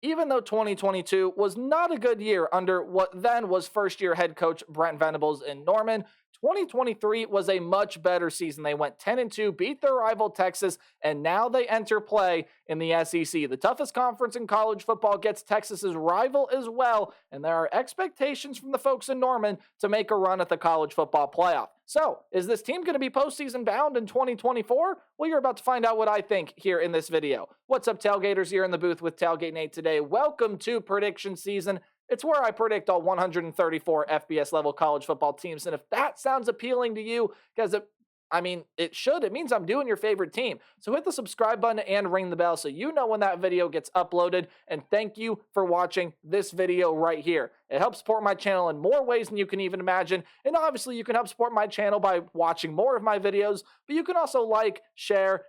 Even though 2022 was not a good year under what then was first-year head coach Brent Venables in Norman, 2023 was a much better season. They went 10-2, beat their rival Texas, and now they enter play in the SEC. The toughest conference in college football gets Texas's rival as well, and there are expectations from the folks in Norman to make a run at the college football playoff. So, is this team going to be postseason bound in 2024? Well, you're about to find out what I think here in this video. What's up, Tailgaters? Here in the booth with Tailgate Nate today. Welcome to prediction season. It's where I predict all 134 FBS level college football teams. And if that sounds appealing to you, because it should. It means I'm doing your favorite team. So hit the subscribe button and ring the bell so you know when that video gets uploaded. And thank you for watching this video right here. It helps support my channel in more ways than you can even imagine. And obviously, you can help support my channel by watching more of my videos. But you can also like, share,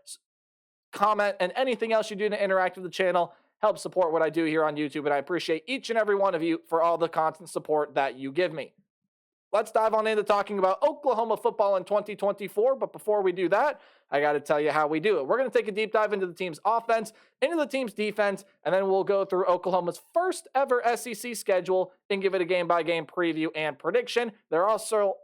comment, and anything else you do to interact with the channel. Help support what I do here on YouTube, and I appreciate each and every one of you for all the constant support that you give me. Let's dive on into talking about Oklahoma football in 2024, but before we do that, I got to tell you how we do it. We're going to take a deep dive into the team's offense, into the team's defense, and then we'll go through Oklahoma's first ever SEC schedule and give it a game-by-game preview and prediction. There also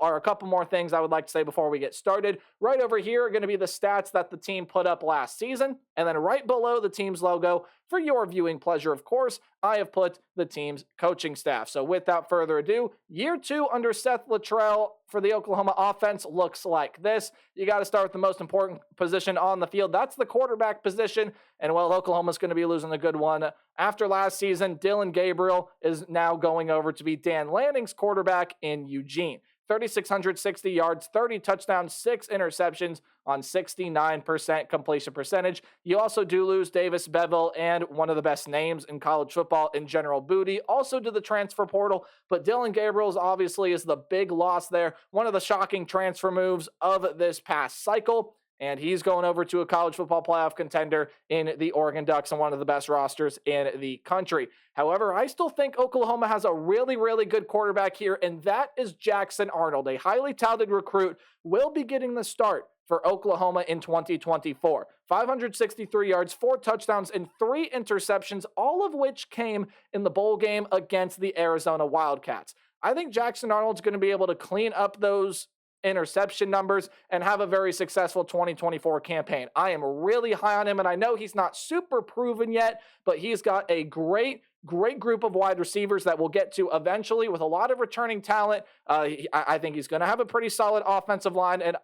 are a couple more things I would like to say before we get started. Right over here are going to be the stats that the team put up last season, and then right below the team's logo, for your viewing pleasure, of course, I have put the team's coaching staff. So without further ado, year 2 under Seth Littrell for the Oklahoma offense looks like this. You got to start with the most important position on the field. That's the quarterback position. And well, Oklahoma's going to be losing a good one. After last season, Dylan Gabriel is now going over to be Dan Lanning's quarterback in Eugene. 3,660 yards, 30 touchdowns, 6 interceptions on 69% completion percentage. You also do lose Davis Beville and one of the best names in college football in General Booty, also to the transfer portal, but Dylan Gabriel's obviously is the big loss there, one of the shocking transfer moves of this past cycle. And he's going over to a college football playoff contender in the Oregon Ducks and one of the best rosters in the country. However, I still think Oklahoma has a really, really good quarterback here, and that is Jackson Arnold. A highly touted recruit will be getting the start for Oklahoma in 2024. 563 yards, 4 touchdowns, and 3 interceptions, all of which came in the bowl game against the Arizona Wildcats. I think Jackson Arnold's going to be able to clean up those interception numbers and have a very successful 2024 campaign. I am really high on him, and I know he's not super proven yet, but he's got a great group of wide receivers that we'll get to eventually with a lot of returning talent. I think he's going to have a pretty solid offensive line, and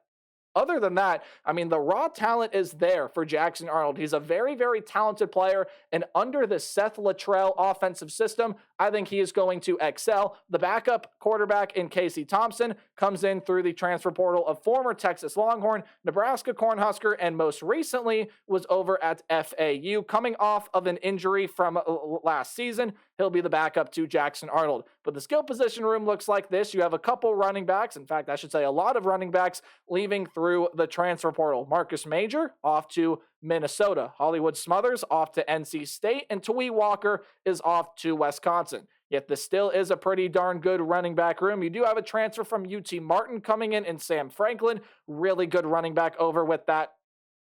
other than that, the raw talent is there for Jackson Arnold. He's a very, very talented player, and under the Seth Littrell offensive system, I think he is going to excel. The backup quarterback in Casey Thompson comes in through the transfer portal of former Texas Longhorn, Nebraska Cornhusker, and most recently was over at FAU. Coming off of an injury from last season, he'll be the backup to Jackson Arnold. But the skill position room looks like this. You have a couple running backs. In fact, I should say a lot of running backs leaving through the transfer portal. Marcus Major off to Minnesota. Hollywood Smothers off to NC State. And Tawee Walker is off to Wisconsin. Yet this still is a pretty darn good running back room. You do have a transfer from UT Martin coming in Sam Franklin. Really good running back over with that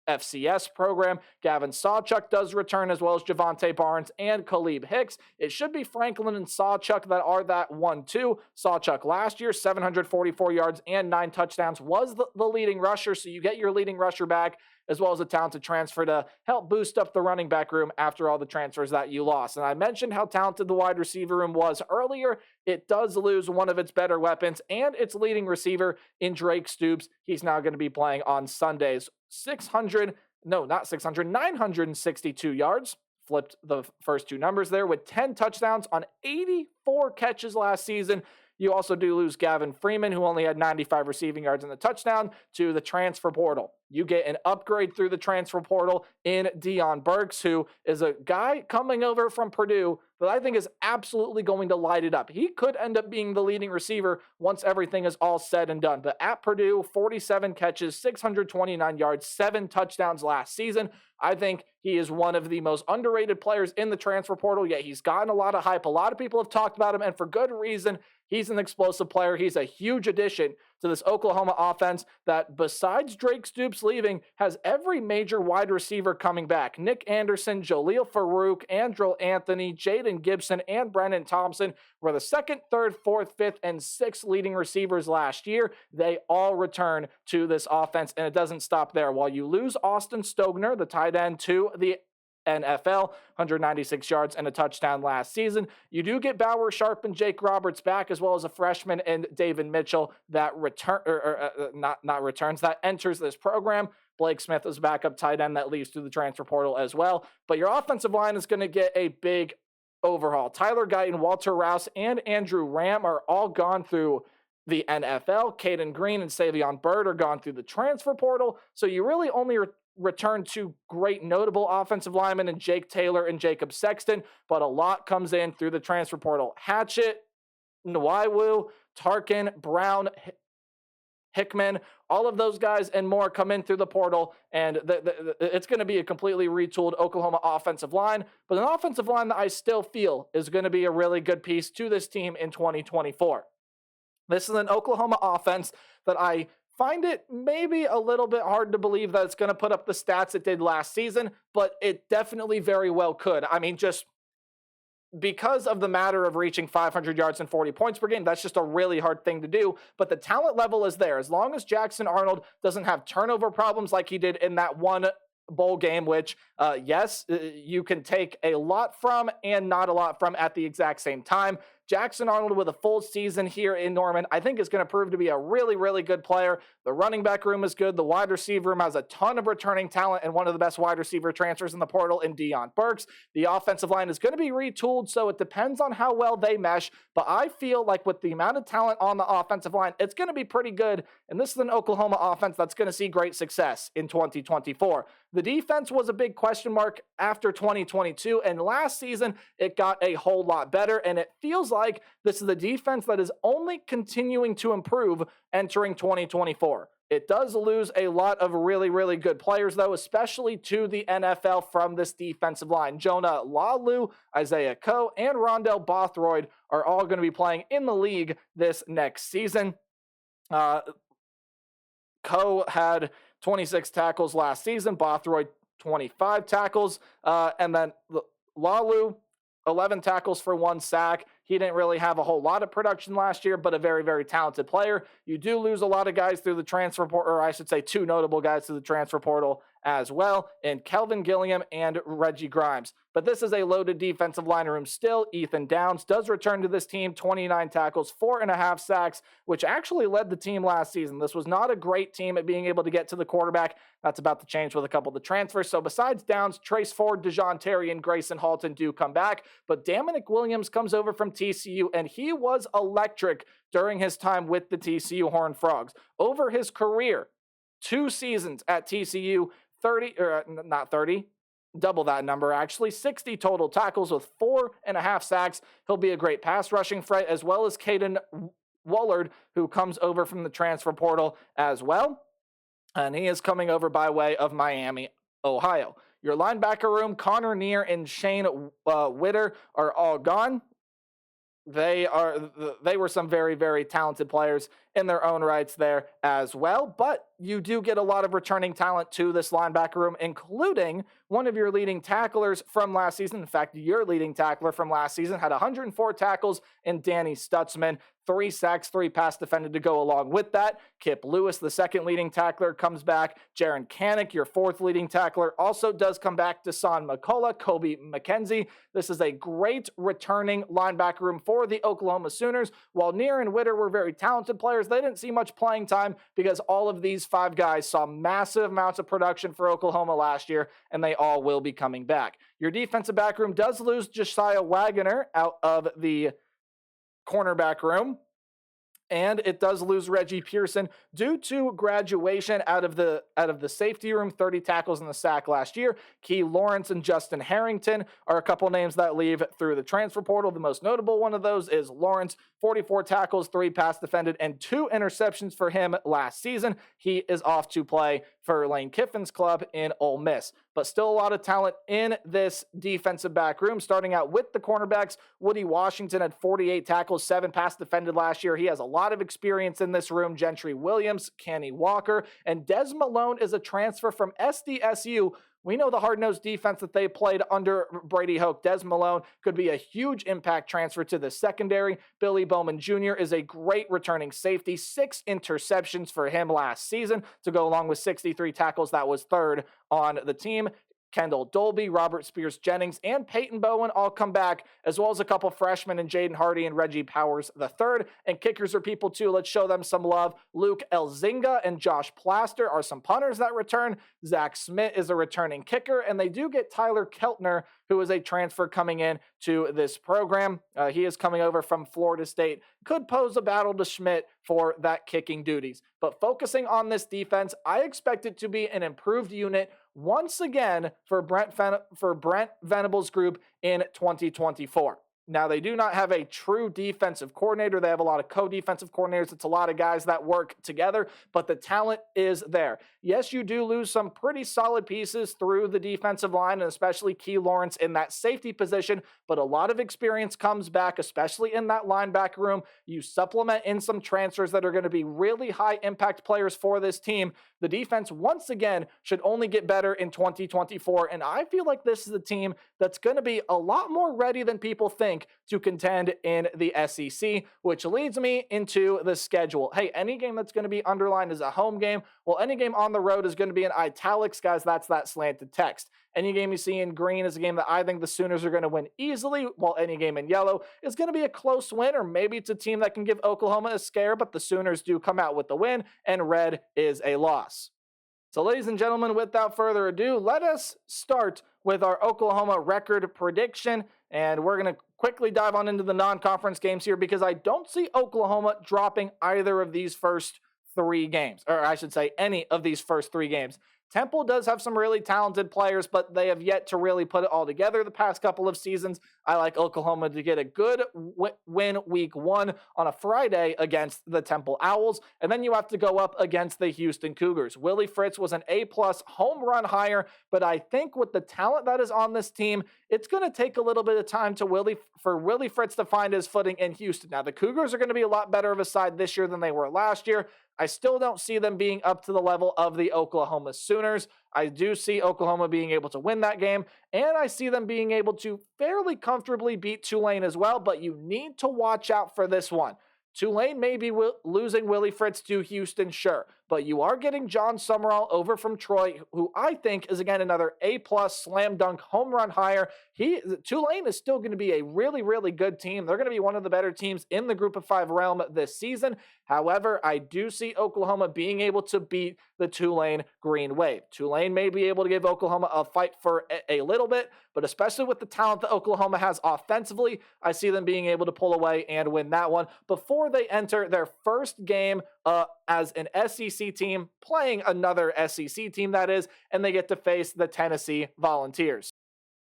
FCS program. Gavin Sawchuk does return, as well as Javante Barnes and Khalib Hicks. It should be Franklin and Sawchuk that are that 1-2. Sawchuk last year, 744 yards and 9 touchdowns, was the leading rusher, so you get your leading rusher back, as well as a talented transfer to help boost up the running back room after all the transfers that you lost. And I mentioned how talented the wide receiver room was earlier. It does lose one of its better weapons and its leading receiver in Drake Stoops. He's now going to be playing on Sundays. 962 yards. Flipped the first 2 numbers there with 10 touchdowns on 84 catches last season. You also do lose Gavin Freeman, who only had 95 receiving yards in the touchdown, to the transfer portal. You get an upgrade through the transfer portal in Deion Burks, who is a guy coming over from Purdue that I think is absolutely going to light it up. He could end up being the leading receiver once everything is all said and done. But at Purdue, 47 catches, 629 yards, 7 touchdowns last season. I think he is one of the most underrated players in the transfer portal, yet he's gotten a lot of hype. A lot of people have talked about him, and for good reason. He's an explosive player. He's a huge addition to this Oklahoma offense that, besides Drake Stoops leaving, has every major wide receiver coming back. Nick Anderson, Jaleel Farouk, Andrew Anthony, Jaden Gibson, and Brennan Thompson were the second, third, fourth, fifth, and sixth leading receivers last year. They all return to this offense, and it doesn't stop there. While you lose Austin Stogner, the tight end, to the NFL, 196 yards and a touchdown last season. You do get Bauer Sharp and Jake Roberts back, as well as a freshman and David Mitchell that that enters this program. Blake Smith is a backup tight end that leaves through the transfer portal as well. But your offensive line is going to get a big overhaul. Tyler Guyton, Walter Rouse, and Andrew Ram are all gone through the NFL. Caden Green and Savion Byrd are gone through the transfer portal. So you really only return two great notable offensive linemen in Jake Taylor and Jacob Sexton, but a lot comes in through the transfer portal. Hatchett, Nwaiwu, Tarkin, Brown, Hickman, all of those guys and more come in through the portal, and it's going to be a completely retooled Oklahoma offensive line, but an offensive line that I still feel is going to be a really good piece to this team in 2024. This is an Oklahoma offense that I find it maybe a little bit hard to believe that it's going to put up the stats it did last season, but it definitely very well could. I mean, just because of the matter of reaching 500 yards and 40 points per game, that's just a really hard thing to do, but the talent level is there. As long as Jackson Arnold doesn't have turnover problems like he did in that one bowl game, which, yes, you can take a lot from and not a lot from at the exact same time. Jackson Arnold with a full season here in Norman, I think is going to prove to be a really, really good player. The running back room is good. The wide receiver room has a ton of returning talent and one of the best wide receiver transfers in the portal in Deion Burks. The offensive line is going to be retooled, so it depends on how well they mesh. But I feel like with the amount of talent on the offensive line, it's going to be pretty good. And this is an Oklahoma offense that's going to see great success in 2024. The defense was a big question mark after 2022, and last season it got a whole lot better, and it feels like this is the defense that is only continuing to improve entering 2024. It does lose a lot of really, really good players, though, especially to the NFL from this defensive line. Jonah Lalu, Isaiah Coe, and Rondell Bothroyd are all going to be playing in the league this next season. Coe had 26 tackles last season, Bothroyd 25 tackles, and then Lalu, 11 tackles for 1 sack. He didn't really have a whole lot of production last year, but a very, very talented player. You do lose a lot of guys through the transfer portal, or I should say 2 notable guys through the transfer portal as well, and Kelvin Gilliam and Reggie Grimes. But this is a loaded defensive line room still. Ethan Downs does return to this team, 29 tackles, 4.5 sacks, which actually led the team last season. This was not a great team at being able to get to the quarterback. That's about to change with a couple of the transfers. So besides Downs, Trace Ford, DeJoun Terry, and Grayson Halton do come back, but Dominic Williams comes over from TCU, and he was electric during his time with the TCU Horned Frogs. Over his career, 2 seasons at TCU, double that number actually, 60 total tackles with 4.5 sacks. He'll be a great pass rushing threat, as well as Caden Woolard, who comes over from the transfer portal as well. And he is coming over by way of Miami, Ohio. Your linebacker room, Connor Neer and Shane Witter are all gone. They were some very, very talented players in their own rights there as well, but you do get a lot of returning talent to this linebacker room, including one of your leading tacklers from last season. In fact, your leading tackler from last season had 104 tackles in Danny Stutzman, 3 sacks, 3 pass defended to go along with that. Kip Lewis, the second leading tackler, comes back. Jaron Canick, your 4th leading tackler, also does come back. Desan McCullough, Kobe McKenzie. This is a great returning linebacker room for the Oklahoma Sooners. While Neer and Witter were very talented players, they didn't see much playing time because all of these 5 guys saw massive amounts of production for Oklahoma last year, and they all will be coming back. Your defensive back room does lose Josiah Wagoner out of the cornerback room, and it does lose Reggie Pearson due to graduation out of the safety room, 30 tackles in the sack last year. Key Lawrence and Justin Harrington are a couple names that leave through the transfer portal. The most notable one of those is Lawrence, 44 tackles, 3 pass defended, and 2 interceptions for him last season. He is off to play for Lane Kiffin's club in Ole Miss. But still a lot of talent in this defensive back room, starting out with the cornerbacks. Woody Washington had 48 tackles, 7 pass defended last year. He has a lot of experience in this room. Gentry Williams, Kenny Walker, and Des Malone is a transfer from SDSU. We know the hard-nosed defense that they played under Brady Hoke. Des Malone could be a huge impact transfer to the secondary. Billy Bowman Jr. is a great returning safety. 6 interceptions for him last season to go along with 63 tackles. That was third on the team. Kendall Dolby, Robert Spears-Jennings, and Peyton Bowen all come back, as well as a couple freshmen in Jaden Hardy and Reggie Powers III. And kickers are people too. Let's show them some love. Luke Elzinga and Josh Plaster are some punters that return. Zach Smith is a returning kicker, and they do get Tyler Keltner, who is a transfer coming in to this program. He is coming over from Florida State. Could pose a battle to Schmidt for that kicking duties. But focusing on this defense, I expect it to be an improved unit once again for Brent Venables' group in 2024. Now, they do not have a true defensive coordinator. They have a lot of co-defensive coordinators. It's a lot of guys that work together, but the talent is there. Yes, you do lose some pretty solid pieces through the defensive line, and especially Key Lawrence in that safety position, but a lot of experience comes back, especially in that linebacker room. You supplement in some transfers that are going to be really high impact players for this team. The defense, once again, should only get better in 2024, and I feel like this is a team that's going to be a lot more ready than people think to contend in the SEC, which leads me into the schedule. Hey, any game that's going to be underlined as a home game, well, any game on the road is going to be in italics, guys. That's that slanted text. Any game you see in green is a game that I think the Sooners are going to win easily, while any game in yellow is going to be a close win, or maybe it's a team that can give Oklahoma a scare, but the Sooners do come out with the win, and red is a loss. So, ladies and gentlemen, without further ado, let us start with our Oklahoma record prediction, and we're going to quickly dive on into the non-conference games here because I don't see Oklahoma dropping either of these first 3 games, or I should say any of these first 3 games. Temple does have some really talented players, but they have yet to really put it all together the past couple of seasons. I like Oklahoma to get a good win week 1 on a Friday against the Temple Owls, and then you have to go up against the Houston Cougars. Willie Fritz was an A-plus home run hire, but I think with the talent that is on this team, it's going to take a little bit of time for Willie Fritz to find his footing in Houston. Now, the Cougars are going to be a lot better of a side this year than they were last year. I still don't see them being up to the level of the Oklahoma Sooners. I do see Oklahoma being able to win that game, and I see them being able to fairly comfortably beat Tulane as well, but you need to watch out for this one. Tulane may be losing Willie Fritz to Houston, sure, but you are getting John Summerall over from Troy, who I think is, again, another A-plus slam dunk home run hire. Tulane is still going to be a really, really good team. They're going to be one of the better teams in the Group of 5 realm this season. However, I do see Oklahoma being able to beat the Tulane Green Wave. Tulane may be able to give Oklahoma a fight for a little bit, but especially with the talent that Oklahoma has offensively, I see them being able to pull away and win that one before they enter their first game as an SEC team, playing another SEC team, that is, and they get to face the Tennessee Volunteers.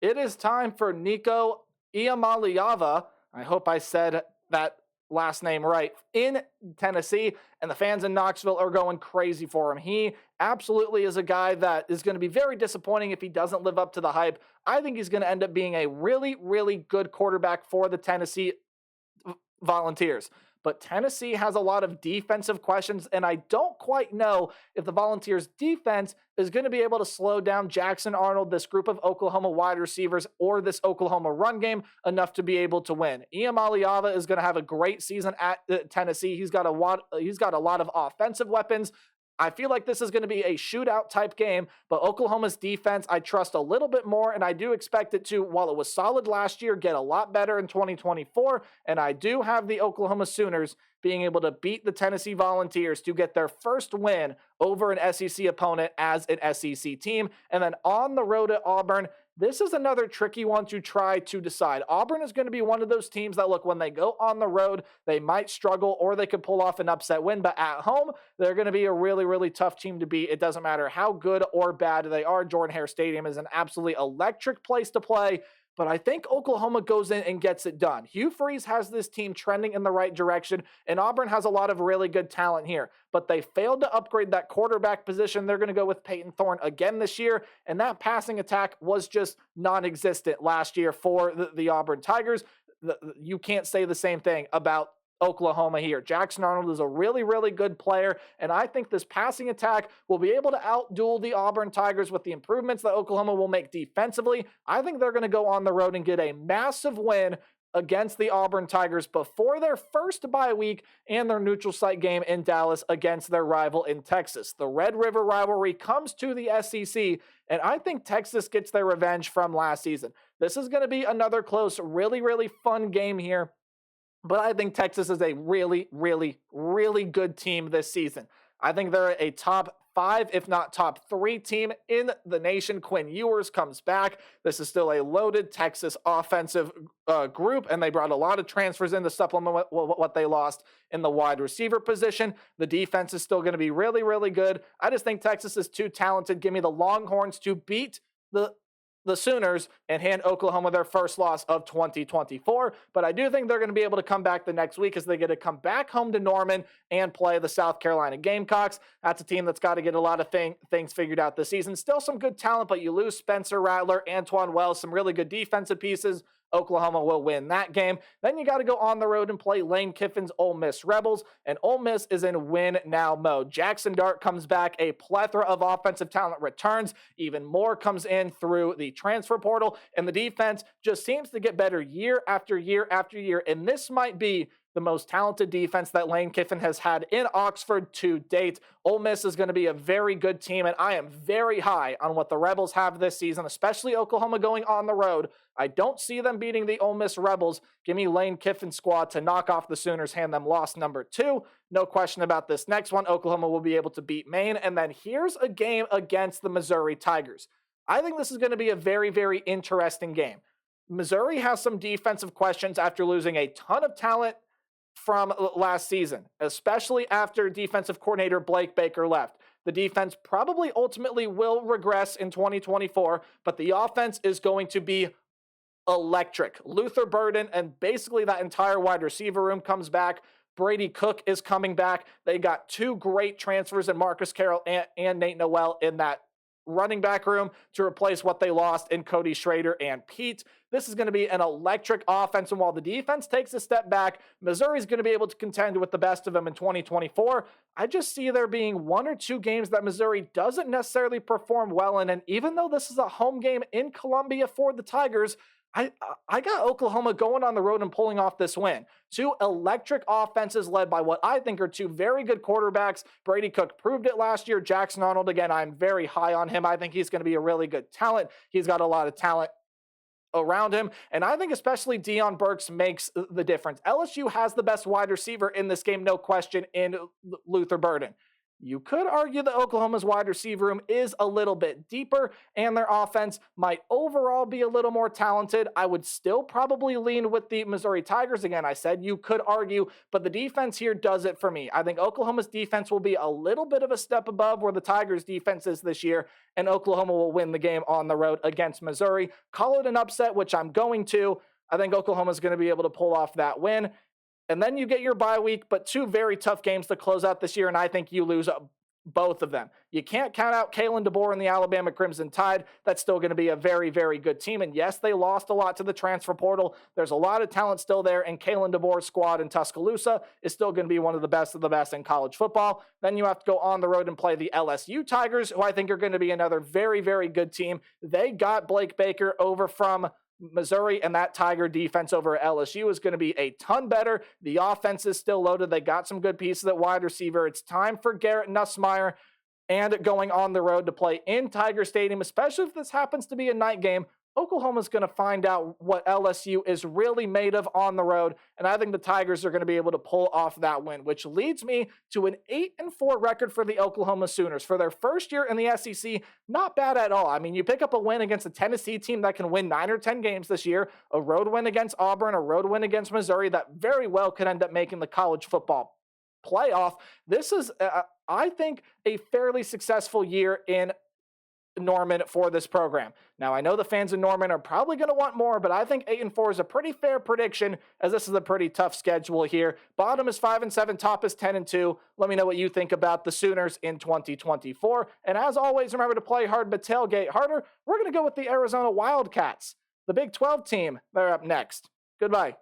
It is time for Nico Iamaleava. I hope I said that last name right, in Tennessee, and the fans in Knoxville are going crazy for him. He absolutely is a guy that is going to be very disappointing if he doesn't live up to the hype. I think he's going to end up being a really, really good quarterback for the Tennessee Volunteers. But Tennessee has a lot of defensive questions, and I don't quite know if the Volunteers' defense is going to be able to slow down Jackson Arnold, this group of Oklahoma wide receivers, or this Oklahoma run game enough to be able to win. Iamaleava is going to have a great season at Tennessee. He's got a lot of offensive weapons. I feel like this is going to be a shootout type game, but Oklahoma's defense, I trust a little bit more, and I do expect it to, while it was solid last year, get a lot better in 2024, and I do have the Oklahoma Sooners being able to beat the Tennessee Volunteers to get their first win over an SEC opponent as an SEC team, and then on the road at Auburn. This is another tricky one to try to decide. Auburn is going to be one of those teams that, look, when they go on the road, they might struggle or they could pull off an upset win. But at home, they're going to be a really, really tough team to beat. It doesn't matter how good or bad they are. Jordan-Hare Stadium is an absolutely electric place to play. but I think Oklahoma goes in and gets it done. Hugh Freeze has this team trending in the right direction, and Auburn has a lot of really good talent here, but they failed to upgrade that quarterback position. They're going to go with Peyton Thorne again this year, and that passing attack was just non-existent last year for the Auburn Tigers. You can't say the same thing about Oklahoma here. Jackson Arnold is a really, really good player, and I think this passing attack will be able to outduel the Auburn Tigers with the improvements that Oklahoma will make defensively. I think they're going to go on the road and get a massive win against the Auburn Tigers before their first bye week and their neutral site game in Dallas against their rival in Texas. The Red River rivalry comes to the SEC, and I think Texas gets their revenge from last season. This is going to be another close, really, really fun game here. But I think Texas is a really, really, really good team this season. I think they're a top 5, if not top 3 team in the nation. Quinn Ewers comes back. This is still a loaded Texas offensive group, and they brought a lot of transfers in to supplement what they lost in the wide receiver position. The defense is still going to be really, really good. I just think Texas is too talented. Give me the Longhorns to beat the Sooners and hand Oklahoma their first loss of 2024. But I do think they're going to be able to come back the next week as they get to come back home to Norman and play the South Carolina Gamecocks. That's a team that's got to get a lot of things figured out this season. Still some good talent, but you lose Spencer Rattler, Antoine Wells, some really good defensive pieces. Oklahoma will win that game. Then you got to go on the road and play Lane Kiffin's Ole Miss Rebels, and Ole Miss is in win-now mode. Jackson Dart comes back. A plethora of offensive talent returns. Even more comes in through the transfer portal, and the defense just seems to get better year after year after year, and this might be the most talented defense that Lane Kiffin has had in Oxford to date. Ole Miss is going to be a very good team, and I am very high on what the Rebels have this season, especially Oklahoma going on the road. I don't see them beating the Ole Miss Rebels. Give me Lane Kiffin's squad to knock off the Sooners, hand them loss number 2. No question about this next one. Oklahoma will be able to beat Maine, and then here's a game against the Missouri Tigers. I think this is going to be a very, very interesting game. Missouri has some defensive questions after losing a ton of talent from last season, especially after defensive coordinator Blake Baker left. The defense probably ultimately will regress in 2024, but the offense is going to be electric. Luther Burden and basically that entire wide receiver room comes back. Brady Cook is coming back. They got 2 great transfers in Marcus Carroll and Nate Noel in that running back room to replace what they lost in Cody Schrader and Pete. This is going to be an electric offense, and while the defense takes a step back, Missouri's going to be able to contend with the best of them in 2024. I just see there being 1 or 2 games that Missouri doesn't necessarily perform well in, and even though this is a home game in Columbia for the Tigers, I got Oklahoma going on the road and pulling off this win. 2 electric offenses led by what I think are 2 very good quarterbacks. Brady Cook proved it last year. Jackson Arnold, again, I'm very high on him. I think he's going to be a really good talent. He's got a lot of talent around him, and I think especially Deion Burks makes the difference. LSU has the best wide receiver in this game, no question, in Luther Burden. You could argue that Oklahoma's wide receiver room is a little bit deeper, and their offense might overall be a little more talented. I would still probably lean with the Missouri Tigers. Again, I said you could argue, but the defense here does it for me. I think Oklahoma's defense will be a little bit of a step above where the Tigers' defense is this year, and Oklahoma will win the game on the road against Missouri. Call it an upset, which I'm going to. I think Oklahoma's going to be able to pull off that win. And then you get your bye week, but 2 very tough games to close out this year, and I think you lose both of them. You can't count out Kalen DeBoer and the Alabama Crimson Tide. That's still going to be a very, very good team. And yes, they lost a lot to the transfer portal. There's a lot of talent still there, and Kalen DeBoer's squad in Tuscaloosa is still going to be one of the best in college football. Then you have to go on the road and play the LSU Tigers, who I think are going to be another very, very good team. They got Blake Baker over from Missouri, and that Tiger defense over at LSU is going to be a ton better. The offense is still loaded. They got some good pieces at wide receiver. It's time for Garrett Nussmeier and going on the road to play in Tiger Stadium, especially if this happens to be a night game. Oklahoma's going to find out what LSU is really made of on the road, and I think the Tigers are going to be able to pull off that win, which leads me to an 8-4 record for the Oklahoma Sooners. For their first year in the SEC, not bad at all. I mean, you pick up a win against a Tennessee team that can win 9 or 10 games this year, a road win against Auburn, a road win against Missouri that very well could end up making the college football playoff. This is, I think, a fairly successful year in Norman for this program. Now, I know the fans in Norman are probably going to want more, but I think 8-4 is a pretty fair prediction, as this is a pretty tough schedule here. Bottom is 5-7, top is 10-2. Let me know what you think about the Sooners in 2024. And as always, remember to play hard but tailgate harder. We're going to go with the Arizona Wildcats, the Big 12 team. They're up next. Goodbye.